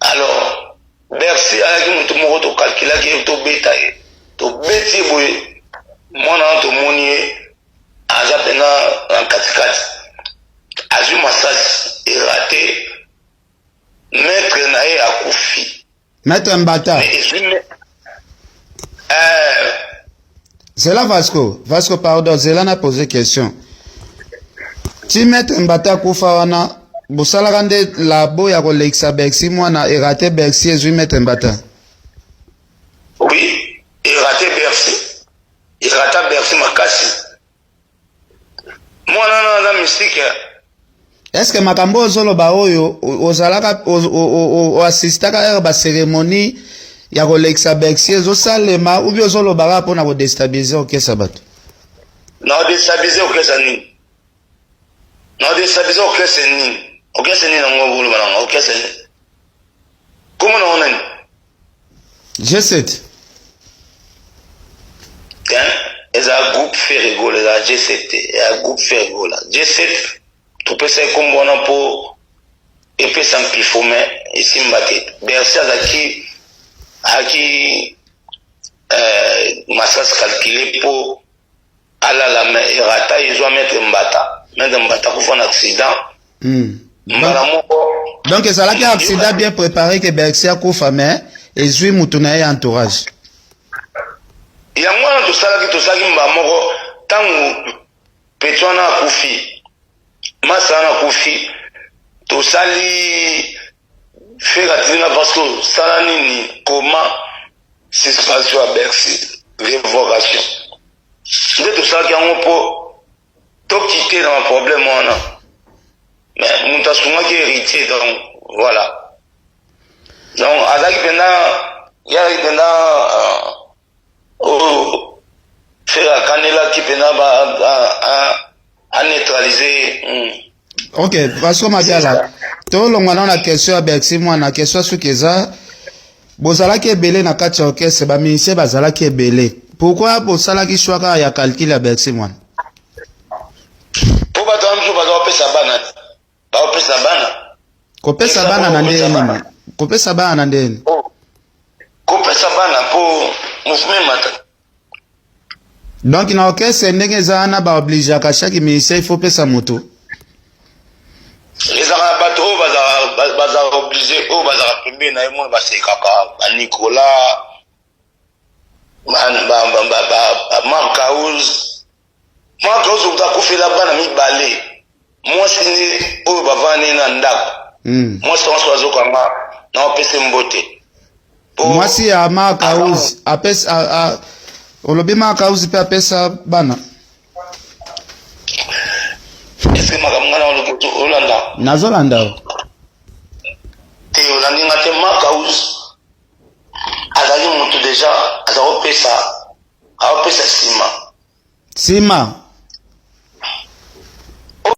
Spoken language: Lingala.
Alors, Bercy, avec tout le monde, tu calcules que tu bêta, tu bêtis, moi, tu monier, à Japena, en 4-4, à du massage, et raté, maître Naé à Koufi. Maître Mbata. C'est là Vasco. Vasco, pardon, c'est là n'a posé question. Si Maître Mbata Koufa wana, Bosala Rande labo ya kolekisa Bercy mwana erate Bercy ezui Maître Mbata. Oui, erate Bercy. Erata Bercy makasi. Mwana na mystique. Est-ce que makambo ozoloba oyo ozalaka o assistaka ba cérémonie ya kolekisa Bercy ezosalema ou bien ozolobaka mpona kodestabiliser okesa bato? Non, déstabiliser okesa nini? Non, déstabiliser okesa nini? Okesa nini nango buluba nango okesa nini? Comment on est? G7. Hein? C'est un groupe fait rigoler là, G7. C'est un groupe fait rigoler là. G7, tu peux faire comme on a pour et puis sans pifomé et simbaté. Bercy à qui massage calculé pour aller à la main et rata ils ont mettre Mbata pour faire un accident. Donc c'est là qu'il y a un accident bien préparé que Bercy a koufa mais et zui mutuna et entourage. Il y a moins de ça qui m'a mort tant Petona Koufi Masana Koufi to sali fait la tina parce que Salanini comment c'est se passe à Bercy révocation de tout ça qui a un peu tout quitter dans un problème on a mais nous t'as souvent qui héritier donc voilà donc à la qui il y a faire la canela qui peut à neutraliser. Ok, parce que ma bien là, tout le monde a la question à Bercy, moi la question sur Keza, bozala qui est belé na kati orchestre, ba ministère bazala qui est belé. Pourquoi bozala qui choisit ya calcul à Bercy moi? Pour ba tamso ba opé sabana. Ba opé sabana. Kopé sabana na ndeni. Kopé sabana na ndeni. Kopé sabana pour mouvement mata. Donc na orchestre ndenge zana ba obligé à chaque ministère il faut payer sa moto. Les arabato bazar obligé au bazar pembe na mo ba se kaka ba Nicolas Marcaus uta kufela bana mibale. Moi sini o ba vani na ndako. Moi sans ozo kanga na opese mbote. Moi si a Marcaus apes a olobi Marcaus pe apesa bana. Est-ce que makamana Olanda? Nazolanda. Te Olanda ngate Marcaus azali mutu déjà azao pesa sima. Sima.